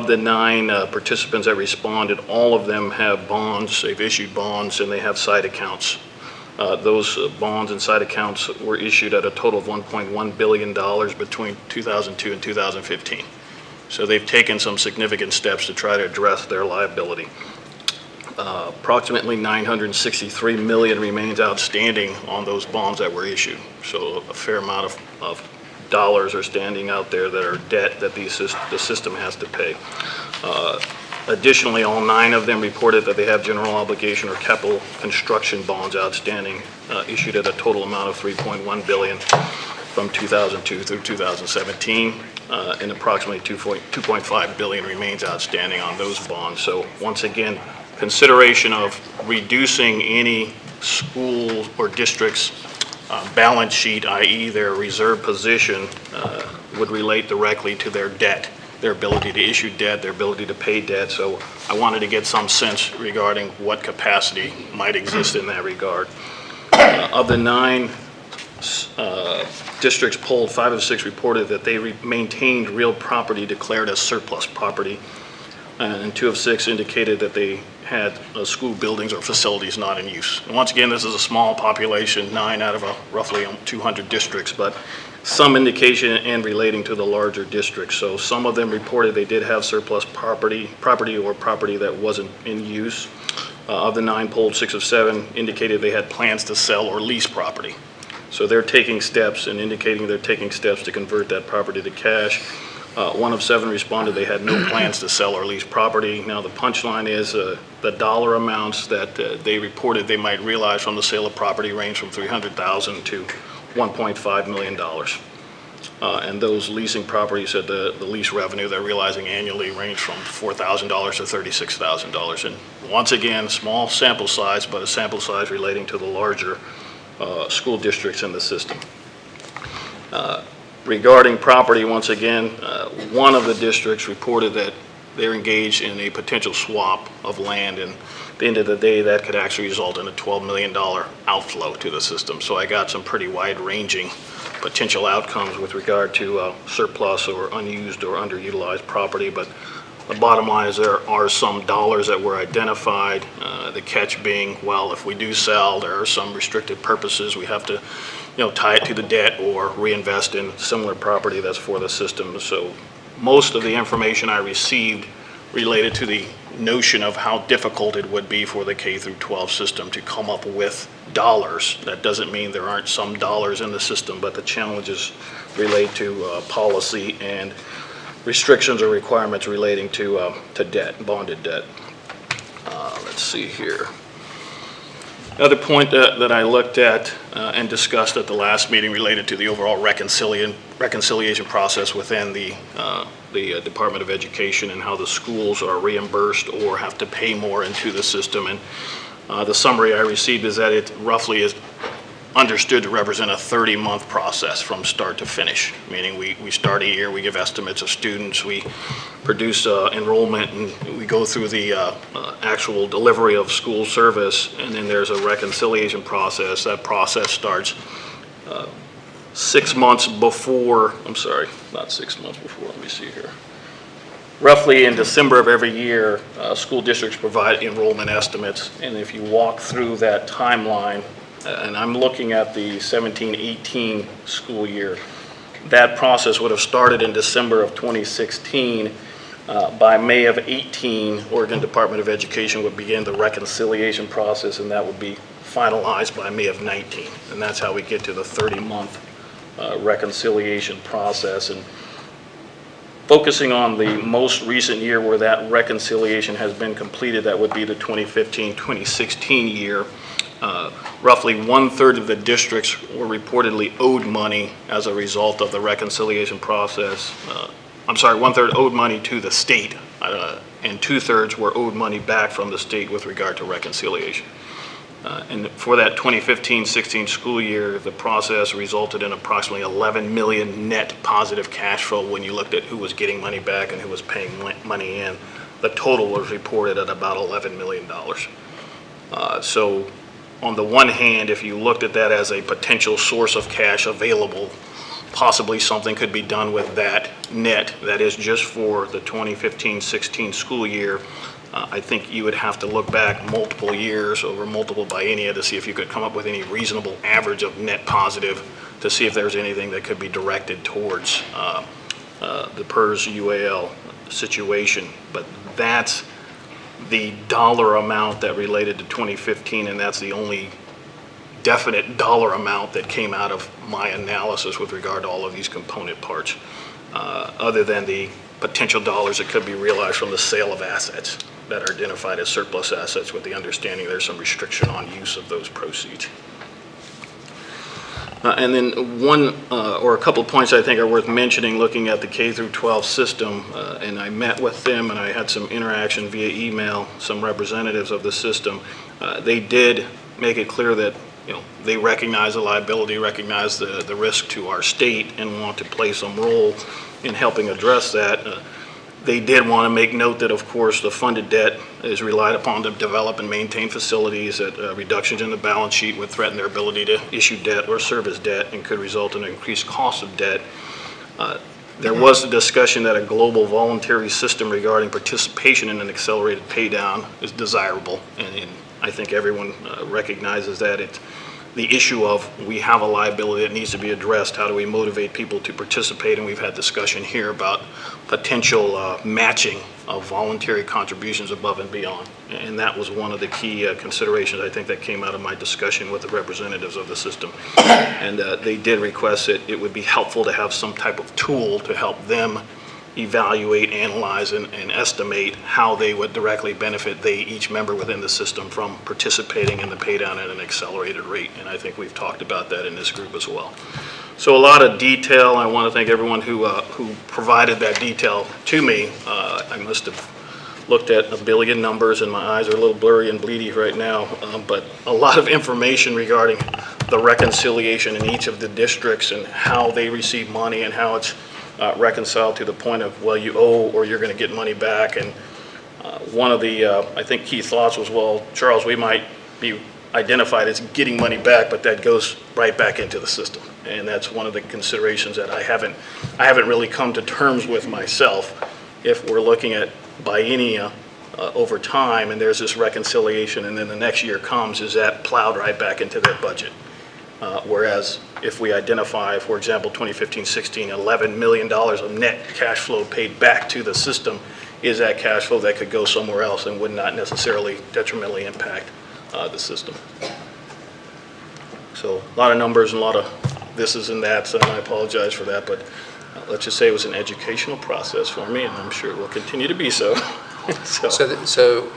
Of the 9 participants that responded, all of them have bonds. They've issued bonds and they have side accounts. Those bonds and side accounts were issued at a total of $1.1 billion between 2002 and 2015. So they've taken some significant steps to try to address their liability. Approximately $963 million remains outstanding on those bonds that were issued. So a fair amount of dollars are standing out there that are debt that the system has to pay. Additionally, all 9 of them reported that they have general obligation or capital construction bonds outstanding, issued at a total amount of $3.1 billion from 2002 through 2017, and approximately $2.5 billion remains outstanding on those bonds. So once again, consideration of reducing any school or district's balance sheet, i.e. their reserve position, would relate directly to their debt, their ability to issue debt, their ability to pay debt. So I wanted to get some sense regarding what capacity might exist in that regard. Of the 9 districts polled, 5 of 6 reported that they maintained real property declared as surplus property, and 2 of 6 indicated that they had school buildings or facilities not in use. And once again, this is a small population, 9 out of roughly 200 districts, but some indication in relating to the larger districts. So some of them reported they did have surplus property or property that wasn't in use. Of the 9 polled, 6 of 7 indicated they had plans to sell or lease property. So they're taking steps and indicating they're taking steps to convert that property to cash. 1 of 7 responded they had no plans to sell or lease property. Now the punchline is the dollar amounts that they reported they might realize from the sale of property range from $300,000 to $1.5 million. And those leasing properties said the lease revenue they're realizing annually range from $4,000 to $36,000. And once again, small sample size, but a sample size relating to the larger school districts in the system. Regarding property, once again, 1 of the districts reported that they're engaged in a potential swap of land, and at the end of the day, that could actually result in a $12 million outflow to the system. So I got some pretty wide-ranging potential outcomes with regard to surplus or unused or underutilized property, but the bottom line is there are some dollars that were identified, the catch being, well, if we do sell, there are some restricted purposes. We have to tie it to the debt or reinvest in similar property that's for the system. So most of the information I received related to the notion of how difficult it would be for the K through 12 system to come up with dollars. That doesn't mean there aren't some dollars in the system, but the challenges relate to policy and restrictions or requirements relating to debt, bonded debt. Let's see here. Another point that I looked at and discussed at the last meeting related to the overall reconciliation process within the Department of Education and how the schools are reimbursed or have to pay more into the system. And the summary I received is that it roughly is understood to represent a 30-month process from start to finish, meaning we start a year, we give estimates of students, we produce enrollment, and we go through the actual delivery of school service, and then there's a reconciliation process. That process starts 6 months before, I'm sorry, not 6 months before, let me see here. Roughly in December of every year, school districts provide enrollment estimates, and if you walk through that timeline, and I'm looking at the 17-18 school year, that process would have started in December of 2016. By May of 18, Oregon Department of Education would begin the reconciliation process, and that would be finalized by May of 19. And that's how we get to the 30-month reconciliation process. And focusing on the most recent year where that reconciliation has been completed, that would be the 2015-2016 year. Roughly 1/3 of the districts were reportedly owed money as a result of the reconciliation process. 1/3 owed money to the state, and 2/3 were owed money back from the state with regard to reconciliation. And for that 2015-16 school year, the process resulted in approximately 11 million net positive cash flow when you looked at who was getting money back and who was paying money in. The total was reported at about $11 million. So on the one hand, if you looked at that as a potential source of cash available possibly something could be done with that net, that is just for the 2015-16 school year. I think you would have to look back multiple years over multiple biennia to see if you could come up with any reasonable average of net positive to see if there's anything that could be directed towards the PERS UAL situation. But that's the dollar amount that related to 2015, and that's the only definite dollar amount that came out of my analysis with regard to all of these component parts, other than the potential dollars that could be realized from the sale of assets that are identified as surplus assets, with the understanding there's some restriction on use of those proceeds. And then one or a couple of points I think are worth mentioning looking at the K through 12 system, and I met with them and I had some interaction via email, some representatives of the system. They did make it clear that they recognize the liability, recognize the risk to our state, and want to play some role in helping address that. They did want to make note that, of course, the funded debt is relied upon to develop and maintain facilities, that reductions in the balance sheet would threaten their ability to issue debt or service debt and could result in an increased cost of debt. There was a discussion that a global voluntary system regarding participation in an accelerated pay down is desirable, and I think everyone recognizes that. It's the issue of we have a liability that needs to be addressed. How do we motivate people to participate? And we've had discussion here about potential matching of voluntary contributions above and beyond. And that was one of the key considerations I think that came out of my discussion with the representatives of the system. And they did request that it would be helpful to have some type of tool to help them evaluate, analyze, and estimate how they would directly benefit each member within the system from participating in the pay down at an accelerated rate. And I think we've talked about that in this group as well. So a lot of detail. I want to thank everyone who provided that detail to me. I must have looked at a billion numbers and my eyes are a little blurry and bleedy right now, but a lot of information regarding the reconciliation in each of the districts and how they receive money and how it's reconciled to the point of, well, you owe or you're going to get money back. And one of the, I think, key thoughts was, well, Charles, we might be identified as getting money back, but that goes right back into the system. And that's one of the considerations that I haven't really come to terms with myself. If we're looking at biennia over time and there's this reconciliation and then the next year comes, is that plowed right back into their budget? Whereas if we identify, for example, 2015-16, $11 million of net cash flow paid back to the system, is that cash flow that could go somewhere else and would not necessarily detrimentally impact the system? So a lot of numbers and a lot of thises and that's, and I apologize for that, but let's just say it was an educational process for me, and I'm sure it will continue to be so. So